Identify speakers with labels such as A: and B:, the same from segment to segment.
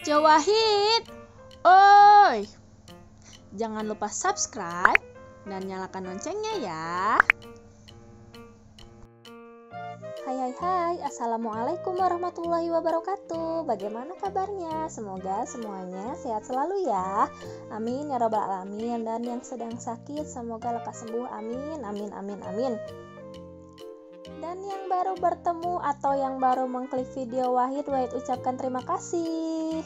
A: Jawahid, oi, jangan lupa subscribe dan nyalakan loncengnya ya. Hai, assalamualaikum warahmatullahi wabarakatuh. Bagaimana kabarnya? Semoga semuanya sehat selalu ya. Amin ya rabbal alamin. Dan yang sedang sakit semoga lekas sembuh. Amin. Dan yang baru bertemu atau yang baru mengklik video Wahid ucapkan terima kasih.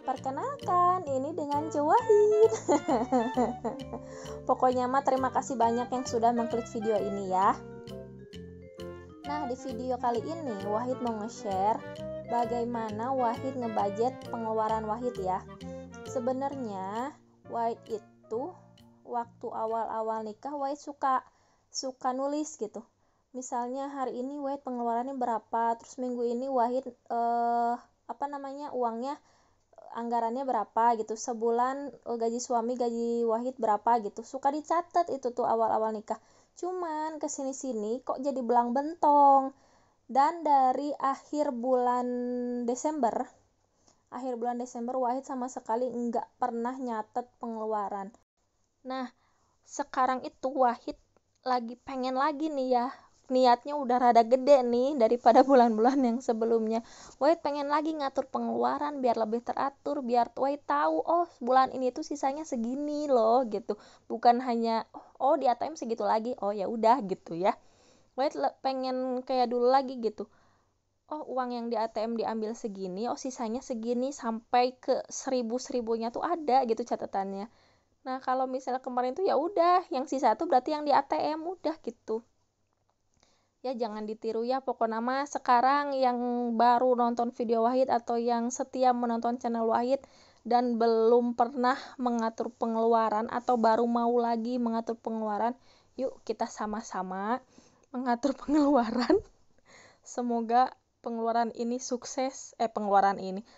A: Perkenalkan, ini dengan Jawahid. Pokoknya mah terima kasih banyak yang sudah mengklik video ini ya. Nah, di video kali ini Wahid mau nge-share bagaimana Wahid ngebudget pengeluaran Wahid ya. Sebenarnya Wahid itu waktu awal-awal nikah Wahid suka nulis gitu. Misalnya hari ini Wahid pengeluarannya berapa, terus minggu ini Wahid uangnya anggarannya berapa gitu, sebulan gaji suami gaji Wahid berapa gitu, suka dicatat itu tuh awal-awal nikah. Cuman kesini-sini kok jadi belang bentong, dan dari akhir bulan Desember Wahid sama sekali nggak pernah nyatet pengeluaran. Nah sekarang itu Wahid lagi pengen lagi nih ya, niatnya udah rada gede nih daripada bulan-bulan yang sebelumnya. Wahid pengen lagi ngatur pengeluaran biar lebih teratur, biar Wahid tahu oh bulan ini tuh sisanya segini loh gitu, bukan hanya oh di ATM segitu lagi, oh ya udah gitu ya. Wahid pengen kayak dulu lagi gitu, oh uang yang di ATM diambil segini, oh sisanya segini, sampai ke seribunya tuh ada gitu catatannya. Nah kalau misalnya kemarin tuh ya udah yang sisa tuh berarti yang di ATM udah gitu ya. Jangan ditiru ya, pokoknya mah sekarang yang baru nonton video Wahid atau yang setia menonton channel Wahid dan belum pernah mengatur pengeluaran atau baru mau lagi mengatur pengeluaran, yuk kita sama-sama mengatur pengeluaran. Semoga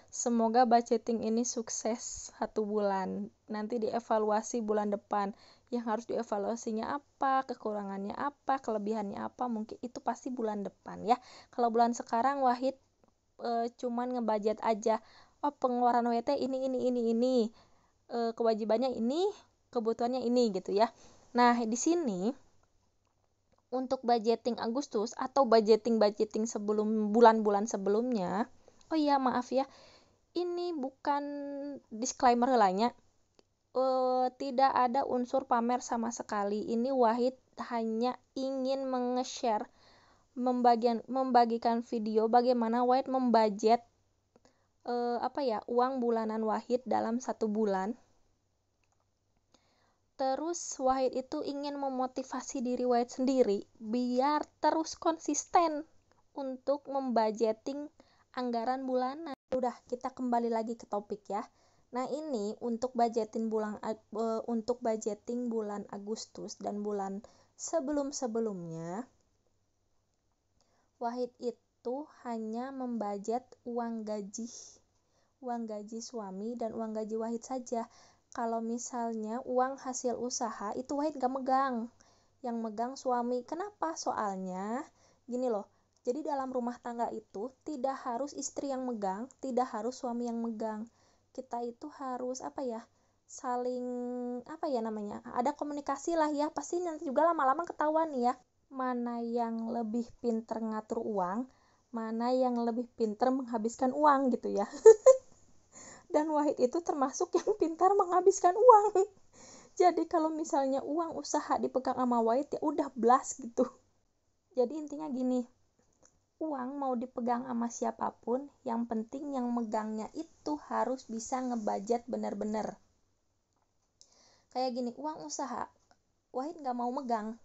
A: semoga budgeting ini sukses 1 bulan. Nanti dievaluasi bulan depan. Yang harus dievaluasinya apa, kekurangannya apa, kelebihannya apa, mungkin itu pasti bulan depan ya. Kalau bulan sekarang Wahid cuman ngebudget aja. Oh pengeluaran WT ini, kewajibannya ini, kebutuhannya ini gitu ya. Nah di sini untuk budgeting Agustus atau budgeting sebelum bulan-bulan sebelumnya, oh iya maaf ya, ini bukan disclaimer helanya, tidak ada unsur pamer sama sekali. Ini Wahid hanya ingin menge-share, membagikan video bagaimana Wahid membudget uang bulanan Wahid dalam 1 bulan. Terus Wahid itu ingin memotivasi diri Wahid sendiri biar terus konsisten untuk membudgeting anggaran bulanan. Udah, kita kembali lagi ke topik ya. Nah ini untuk budgeting bulan Agustus dan bulan sebelum-sebelumnya, Wahid itu hanya membudget uang gaji suami dan uang gaji Wahid saja. Kalau misalnya uang hasil usaha itu Wahid gak megang, yang megang suami. Kenapa? Soalnya gini loh, jadi dalam rumah tangga itu tidak harus istri yang megang, tidak harus suami yang megang. Kita itu harus saling ada komunikasi lah ya. Pasti nanti juga lama-lama ketahuan ya, mana yang lebih pinter ngatur uang, mana yang lebih pinter menghabiskan uang gitu ya. Dan Wahid itu termasuk yang pintar menghabiskan uang. Jadi kalau misalnya uang usaha dipegang sama Wahid ya udah blast gitu. Jadi intinya gini, uang mau dipegang sama siapapun, yang penting yang megangnya itu harus bisa ngebudget bener-bener. Kayak gini, uang usaha Wahid gak mau megang,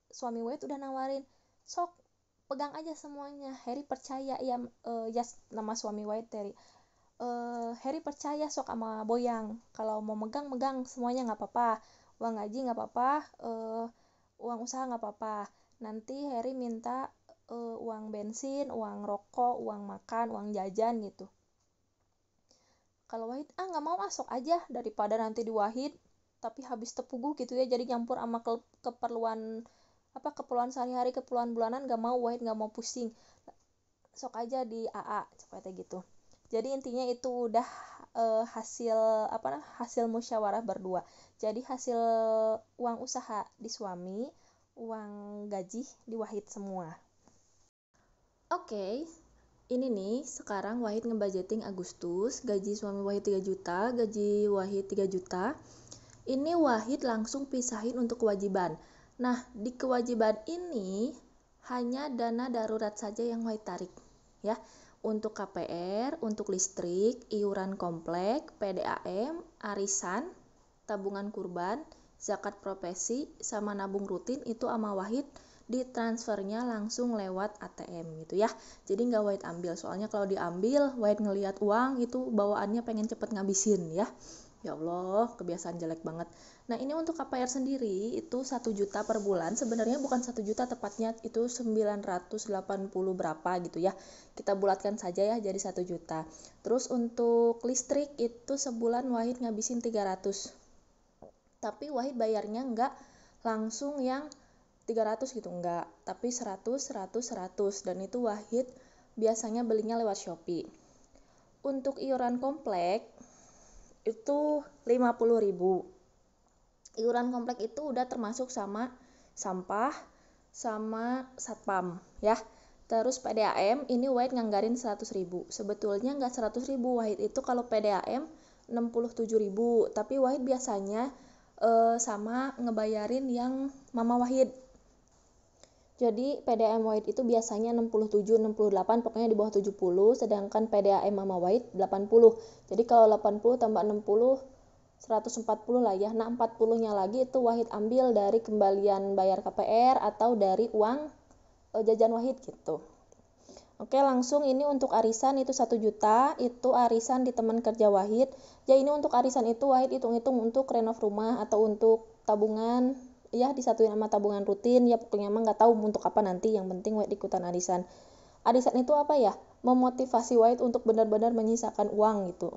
A: suami Wahid udah nawarin, sok pegang aja semuanya, Harry percaya ya, nama suami Wahid Harry. Harry percaya sok sama Boyang, kalau mau megang semuanya nggak apa-apa, uang gaji nggak apa-apa, uang usaha nggak apa-apa, nanti Harry minta uang bensin, uang rokok, uang makan, uang jajan gitu. Kalau Wahid nggak mau, sok aja, daripada nanti di Wahid tapi habis tepugu gitu ya, jadi nyampur sama keperluan sehari-hari, keperluan bulanan, nggak mau, Wahid nggak mau pusing, sok aja di AA seperti gitu. Jadi intinya itu udah hasil musyawarah berdua. Jadi hasil uang usaha di suami, uang gaji di Wahid semua. Oke, ini nih sekarang Wahid ngebudgeting Agustus, gaji suami Wahid 3 juta, gaji Wahid 3 juta. Ini Wahid langsung pisahin untuk kewajiban. Nah, di kewajiban ini hanya dana darurat saja yang Wahid tarik, ya. Untuk KPR, untuk listrik, iuran komplek, PDAM, arisan, tabungan kurban, zakat profesi, sama nabung rutin itu sama Wahid ditransfernya langsung lewat ATM gitu ya. Jadi nggak Wahid ambil, soalnya kalau diambil Wahid ngelihat uang itu bawaannya pengen cepet ngabisin ya. Ya Allah, kebiasaan jelek banget. Nah, ini untuk KPR sendiri itu 1 juta per bulan. Sebenarnya bukan 1 juta, tepatnya itu 980 berapa gitu ya. Kita bulatkan saja ya jadi 1 juta. Terus untuk listrik itu sebulan Wahid ngabisin 300. Tapi Wahid bayarnya enggak langsung yang 300 gitu, enggak. Tapi 100, 100, 100. Dan itu Wahid biasanya belinya lewat Shopee. Untuk iuran komplek itu 50.000. Iuran komplek itu udah termasuk sama sampah sama satpam ya. Terus PDAM ini Wahid nganggarin 100.000. Sebetulnya nggak 100.000 Wahid itu kalau PDAM 67.000, tapi Wahid biasanya sama ngebayarin yang Mama Wahid. Jadi PDAM Wahid itu biasanya 67, 68, pokoknya di bawah 70, sedangkan PDAM Mama Wahid 80. Jadi kalau 80 tambah 60, 140 lah ya. Nah, 40-nya lagi itu Wahid ambil dari kembalian bayar KPR atau dari uang jajan Wahid gitu. Oke, langsung ini untuk arisan itu 1 juta, itu arisan di teman kerja Wahid. Ya, ini untuk arisan itu Wahid hitung-hitung untuk renov rumah atau untuk tabungan, ya disatuin sama tabungan rutin, ya pokoknya emang nggak tahu untuk apa nanti, yang penting Wahid ikutan arisan. Arisan itu apa ya? Memotivasi Wahid untuk benar-benar menyisakan uang gitu.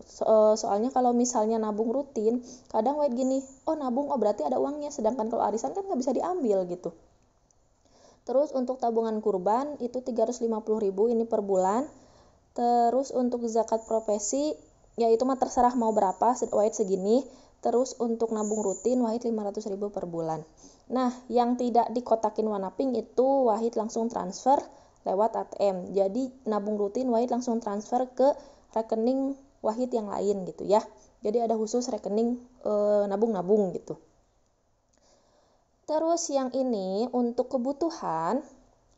A: Soalnya kalau misalnya nabung rutin, kadang Wahid gini, oh nabung, oh berarti ada uangnya, sedangkan kalau arisan kan nggak bisa diambil gitu. Terus untuk tabungan kurban itu 350.000 ini per bulan. Terus untuk zakat profesi, ya itu mah terserah mau berapa, Wahid segini. Terus untuk nabung rutin Wahid 500.000 per bulan. Nah, yang tidak dikotakin warna pink itu Wahid langsung transfer lewat ATM. Jadi nabung rutin Wahid langsung transfer ke rekening Wahid yang lain gitu ya. Jadi ada khusus rekening nabung-nabung gitu. Terus yang ini untuk kebutuhan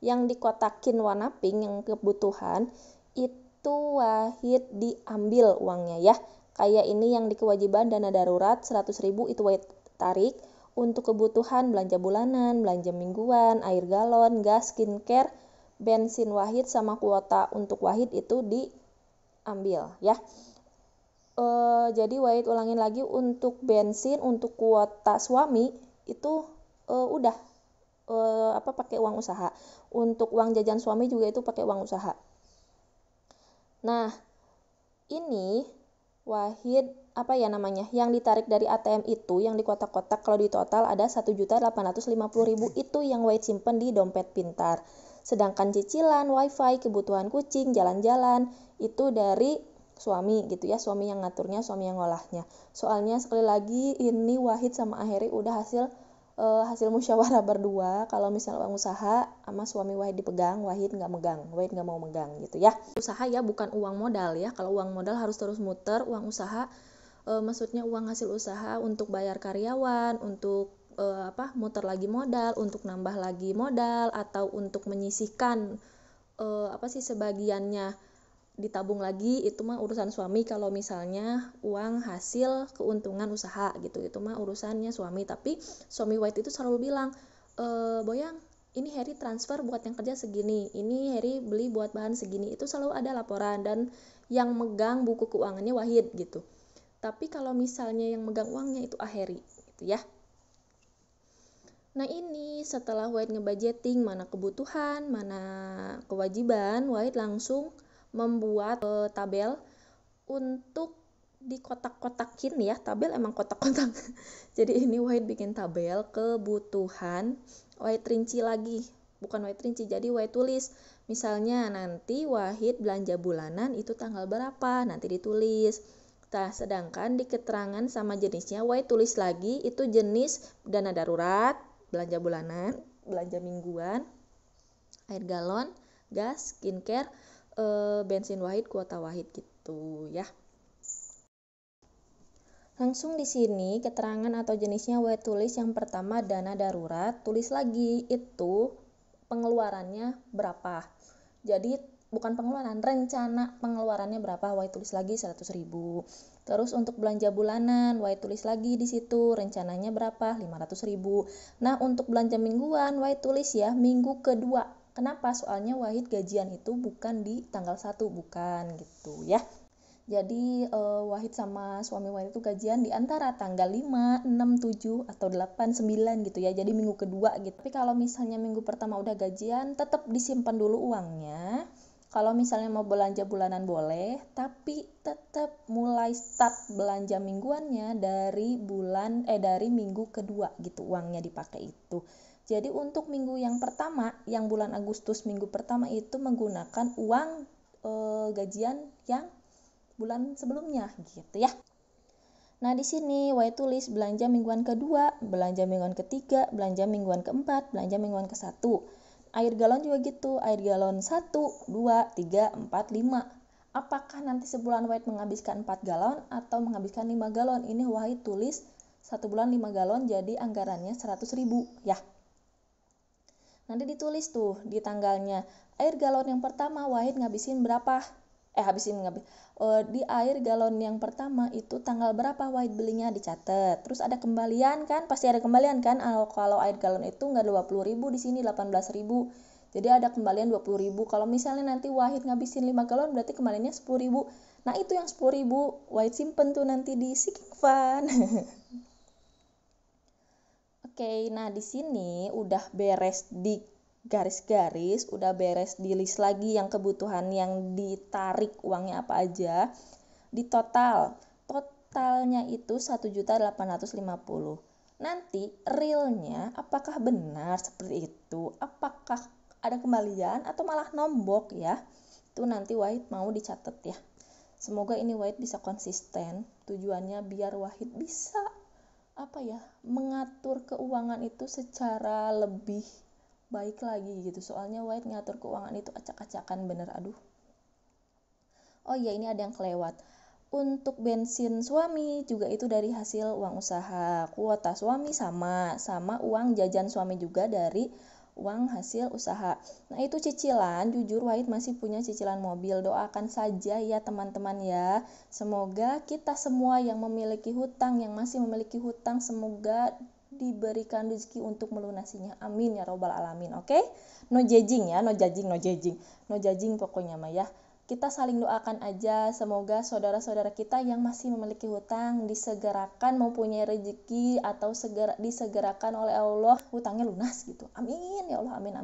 A: yang dikotakin warna pink, yang kebutuhan itu Wahid diambil uangnya ya. Kayak ini yang di kewajiban dana darurat 100.000 itu Wahid tarik. Untuk kebutuhan belanja bulanan, belanja mingguan, air galon, gas, skincare, bensin Wahid sama kuota untuk Wahid itu diambil ya. Jadi Wahid ulangin lagi, untuk bensin, untuk kuota suami itu udah pakai uang usaha. Untuk uang jajan suami juga itu pakai uang usaha. Nah, ini Wahid yang ditarik dari ATM itu, yang di kotak-kotak, kalau di total ada 1.850.000 itu yang Wahid simpen di dompet pintar. Sedangkan cicilan, wifi, kebutuhan kucing, jalan-jalan itu dari suami gitu ya, suami yang ngaturnya, suami yang ngolahnya. Soalnya sekali lagi ini Wahid sama Aheri udah hasil musyawarah berdua. Kalau misalnya uang usaha sama suami Wahid dipegang, Wahid nggak mau megang gitu ya. Usaha ya, bukan uang modal ya. Kalau uang modal harus terus muter. Uang usaha maksudnya uang hasil usaha untuk bayar karyawan, untuk muter lagi modal, untuk nambah lagi modal, atau untuk menyisihkan sebagiannya ditabung lagi, itu mah urusan suami. Kalau misalnya uang hasil keuntungan usaha gitu, itu mah urusannya suami. Tapi suami Wahid itu selalu bilang, Boyang, ini Heri transfer buat yang kerja segini, ini Heri beli buat bahan segini. Itu selalu ada laporan, dan yang megang buku keuangannya Wahid gitu. Tapi kalau misalnya yang megang uangnya itu Aheri gitu ya. Nah, ini setelah Wahid ngebudgeting mana kebutuhan, mana kewajiban, Wahid langsung membuat tabel untuk dikotak-kotakin ya. Tabel emang kotak-kotak. Jadi ini Wahid bikin tabel kebutuhan, Wahid rinci lagi bukan Wahid rinci. Jadi Wahid tulis, misalnya nanti Wahid belanja bulanan itu tanggal berapa, nanti ditulis. Nah, sedangkan di keterangan sama jenisnya Wahid tulis lagi itu jenis dana darurat, belanja bulanan, belanja mingguan, air galon, gas, skincare, bensin Wahid, kuota Wahid gitu ya. Langsung di sini keterangan atau jenisnya Wahid tulis yang pertama dana darurat, tulis lagi itu pengeluarannya berapa. Jadi bukan pengeluaran, rencana pengeluarannya berapa, Wahid tulis lagi 100.000. Terus untuk belanja bulanan, Wahid tulis lagi di situ rencananya berapa, 500.000. Nah, untuk belanja mingguan, Wahid tulis ya minggu kedua. Kenapa? Soalnya Wahid gajian itu bukan di tanggal 1, bukan gitu ya. Jadi Wahid sama suami Wahid itu gajian di antara tanggal 5, 6, 7, atau 8, 9 gitu ya. Jadi minggu kedua gitu. Tapi kalau misalnya minggu pertama udah gajian, tetap disimpan dulu uangnya. Kalau misalnya mau belanja bulanan boleh, tapi tetap mulai start belanja mingguannya dari minggu kedua gitu uangnya dipakai itu. Jadi untuk minggu yang pertama, yang bulan Agustus minggu pertama itu menggunakan uang gajian yang bulan sebelumnya gitu ya. Nah, di sini Wahid tulis belanja mingguan kedua, belanja mingguan ketiga, belanja mingguan keempat, belanja mingguan ke-1. Air galon juga gitu, air galon 1, 2, 3, 4, 5. Apakah nanti sebulan Wahid menghabiskan 4 galon atau menghabiskan 5 galon? Ini Wahid tulis 1 bulan 5 galon, jadi anggarannya 100.000 ya. Nanti ditulis tuh di tanggalnya, air galon yang pertama Wahid ngabisin berapa? Di air galon yang pertama itu tanggal berapa Wahid belinya, dicatat. Terus ada kembalian kan, pasti ada kembalian kan. Kalau air galon itu nggak 20.000, di sini 18.000. Jadi ada kembalian 20.000. Kalau misalnya nanti Wahid ngabisin 5 galon berarti kembaliannya 10.000. Nah, itu yang 10.000 Wahid simpen tuh nanti di sinking fund. Oke, nah di sini udah beres di garis-garis, udah beres di list lagi yang kebutuhan yang ditarik uangnya apa aja. Di totalnya itu 1.850.000. Nanti realnya apakah benar seperti itu? Apakah ada kembalian atau malah nombok ya? Itu nanti Wahid mau dicatat ya. Semoga ini Wahid bisa konsisten. Tujuannya biar Wahid bisa mengatur keuangan itu secara lebih baik lagi gitu. Soalnya Wahid ngatur keuangan itu acak-acakan bener, aduh. Oh iya, ini ada yang kelewat. Untuk bensin suami juga itu dari hasil uang usaha. Kuota suami sama uang jajan suami juga dari uang hasil usaha. Nah, itu cicilan, jujur Wahid masih punya cicilan mobil. Doakan saja ya teman-teman ya. Semoga kita semua yang memiliki hutang, yang masih memiliki hutang, semoga diberikan rezeki untuk melunasinya. Amin ya robbal alamin. Oke? No judging ya, no judging pokoknya mah ya. Kita saling doakan aja, semoga saudara-saudara kita yang masih memiliki hutang disegerakan mempunyai rezeki atau disegerakan oleh Allah hutangnya lunas gitu. Amin ya Allah, amin.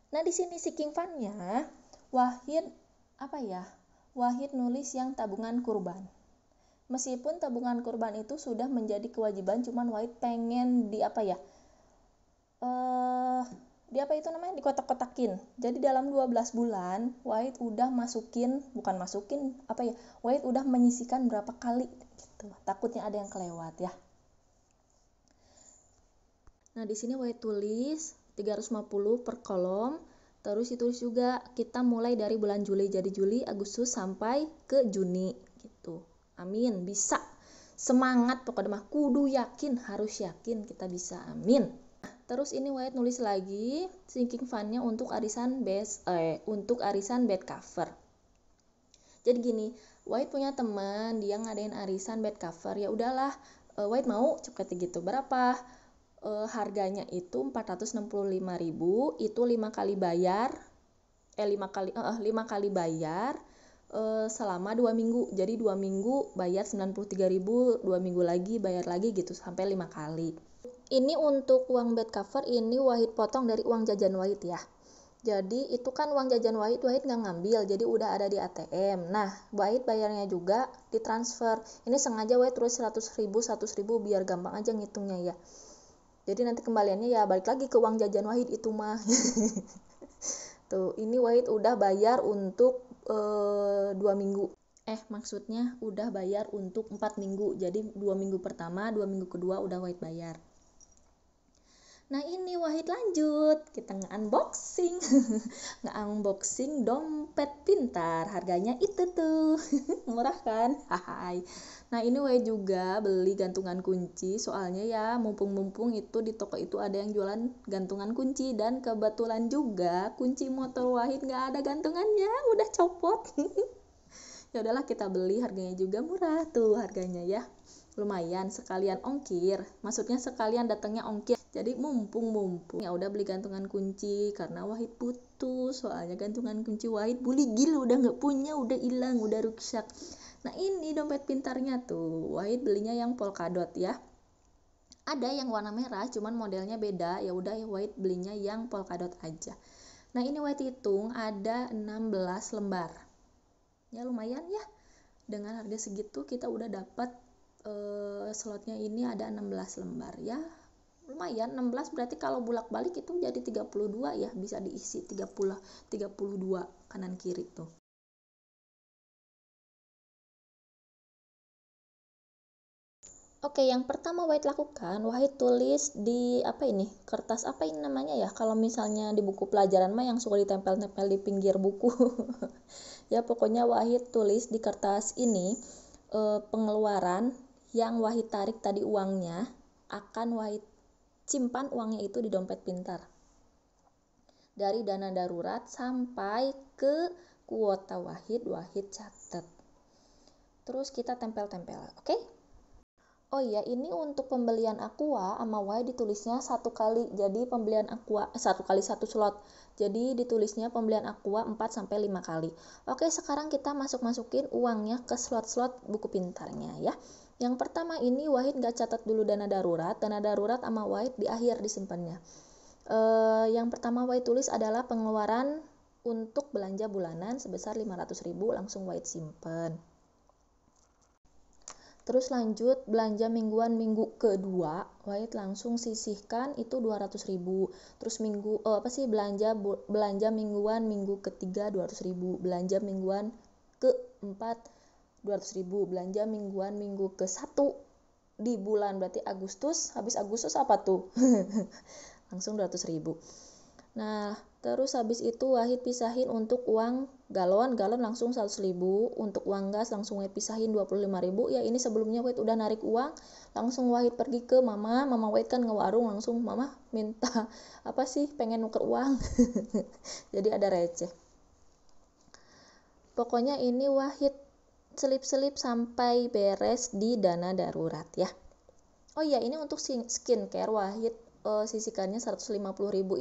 A: Nah, di sini sinking fund-nya Wahid nulis yang tabungan kurban. Meskipun tabungan kurban itu sudah menjadi kewajiban, cuman Wahid pengen dikotak-kotakin. Jadi dalam 12 bulan Wahid udah Wahid udah menyisihkan berapa kali gitu. Takutnya ada yang kelewat ya. Nah, di sini Wahid tulis 350 per kolom. Terus ditulis juga kita mulai dari bulan Juli. Jadi Juli, Agustus sampai ke Juni gitu. Amin, bisa. Semangat pokoknya mah, kudu yakin, harus yakin kita bisa. Amin. Terus ini Wahid nulis lagi sinking fund-nya untuk arisan bed cover. Jadi gini, Wahid punya teman, dia ngadain arisan bed cover. Ya udahlah, Wahid mau cepet gitu. Berapa? Harganya itu 465.000, itu 5 kali bayar. 5 kali bayar selama 2 minggu. Jadi 2 minggu bayar 93.000, 2 minggu lagi bayar lagi gitu sampai 5 kali. Ini untuk uang bed cover ini Wahid potong dari uang jajan Wahid ya. Jadi itu kan uang jajan Wahid nggak ngambil, jadi udah ada di ATM. Nah, Wahid bayarnya juga ditransfer. Ini sengaja Wahid terus 100.000 biar gampang aja ngitungnya ya. Jadi nanti kembaliannya ya balik lagi ke uang jajan Wahid itu mah. Tuh, ini Wahid udah bayar untuk 2 minggu. Maksudnya udah bayar untuk 4 minggu. Jadi 2 minggu pertama, 2 minggu kedua udah Wahid bayar. Nah ini Wahid lanjut, kita nge-unboxing. Nge-unboxing dompet pintar, harganya itu tuh. Murah kan? Hai. Nah ini Wahid juga beli gantungan kunci, soalnya ya mumpung-mumpung itu di toko itu ada yang jualan gantungan kunci. Dan kebetulan juga kunci motor Wahid gak ada gantungannya, udah copot. Ya udahlah kita beli, harganya juga murah tuh harganya ya. Lumayan sekalian ongkir, maksudnya sekalian datangnya ongkir. Jadi mumpung ya udah beli gantungan kunci karena Wahid butuh, soalnya gantungan kunci Wahid buligil udah nggak punya, udah hilang, udah rusak. Nah ini dompet pintarnya tuh Wahid belinya yang polkadot ya. Ada yang warna merah cuman modelnya beda, ya udah Wahid belinya yang polkadot aja. Nah ini Wahid hitung ada 16 lembar. Ya lumayan ya, dengan harga segitu kita udah dapat slotnya ini ada 16 lembar ya. Lumayan, 16 berarti kalau bolak-balik itu jadi 32 ya, bisa diisi 32 kanan kiri tuh. Oke, yang pertama Wahid lakukan, Wahid tulis di kertas apa ini namanya ya, kalau misalnya di buku pelajaran mah yang suka ditempel-tempel di pinggir buku. Ya pokoknya Wahid tulis di kertas ini pengeluaran yang Wahid tarik tadi uangnya, akan Wahid simpan uangnya itu di dompet pintar. Dari dana darurat sampai ke kuota Wahid catat. Terus kita tempel-tempel, oke? Oh iya, ini untuk pembelian Aqua sama Wahid ditulisnya 1 kali. Jadi pembelian Aqua 1 kali 1 slot. Jadi ditulisnya pembelian Aqua 4-5 kali. Oke, sekarang kita masukin uangnya ke slot-slot buku pintarnya ya. Yang pertama ini Wahid gak catat dulu dana darurat sama Wahid di akhir disimpannya. Yang pertama Wahid tulis adalah pengeluaran untuk belanja bulanan sebesar 500.000, langsung Wahid simpen. Terus lanjut belanja mingguan minggu kedua, Wahid langsung sisihkan itu 200.000. Terus belanja mingguan minggu ketiga 200.000, belanja mingguan keempat 200.000, belanja mingguan minggu ke-1 di bulan berarti Agustus, habis Agustus apa tuh? Langsung 200.000. Nah, terus habis itu Wahid pisahin untuk uang galon langsung 100.000, untuk uang gas langsung Wahid pisahin 25.000. Ya ini sebelumnya Wahid udah narik uang, langsung Wahid pergi ke mama Wahid kan ngewarung, langsung mama minta pengen nuker uang. Jadi ada receh. Pokoknya ini Wahid selip-selip sampai beres di dana darurat ya. Oh iya, ini untuk skincare Wahid sisihkannya 150.000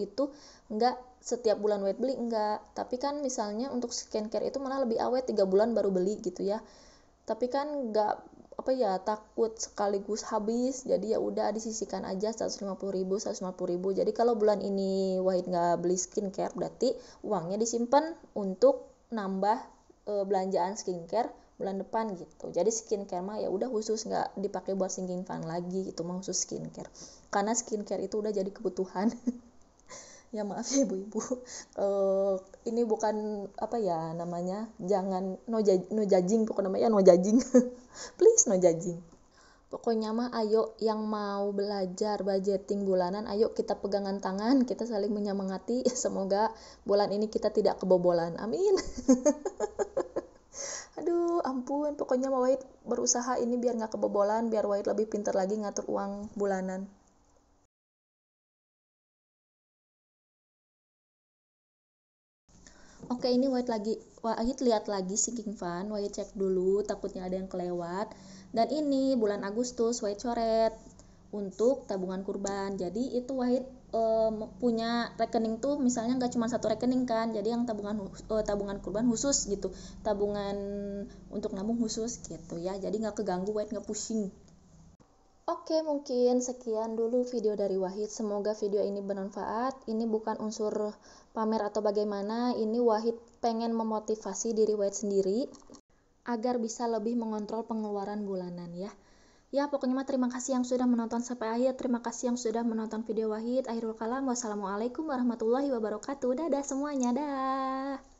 A: itu enggak setiap bulan Wahid beli, enggak, tapi kan misalnya untuk skincare itu malah lebih awet 3 bulan baru beli gitu ya. Tapi kan enggak takut sekaligus habis, jadi ya udah disisihkan aja 150.000. Jadi kalau bulan ini Wahid enggak beli skincare, berarti uangnya disimpan untuk nambah belanjaan skincare bulan depan gitu. Jadi skincare mah ya udah khusus, nggak dipakai buat sinking fund lagi, itu mah khusus skincare. Karena skincare itu udah jadi kebutuhan. Ya maaf ya ibu-ibu. Ini bukan jangan no judging, pokoknya namanya no judging. Please no judging. Pokoknya mah ayo yang mau belajar budgeting bulanan, ayo kita pegangan tangan, kita saling menyemangati. Semoga bulan ini kita tidak kebobolan. Amin. Aduh ampun, pokoknya mau Wahid berusaha ini biar gak kebobolan, biar Wahid lebih pintar lagi ngatur uang bulanan. Oke, ini Wahid lihat lagi sinking fund, Wahid cek dulu, takutnya ada yang kelewat. Dan ini bulan Agustus Wahid coret untuk tabungan kurban. Jadi itu Wahid punya rekening tuh misalnya nggak cuma 1 rekening kan, jadi yang tabungan kurban khusus gitu, tabungan untuk nabung khusus gitu ya, jadi nggak keganggu, Wahid nggak pusing. Oke, mungkin sekian dulu video dari Wahid, semoga video ini bermanfaat. Ini bukan unsur pamer atau bagaimana, ini Wahid pengen memotivasi diri Wahid sendiri agar bisa lebih mengontrol pengeluaran bulanan ya. Ya, pokoknya mah terima kasih yang sudah menonton sampai akhir. Terima kasih yang sudah menonton video Wahid. Akhirul kalam. Wassalamualaikum warahmatullahi wabarakatuh. Dadah semuanya. Dah.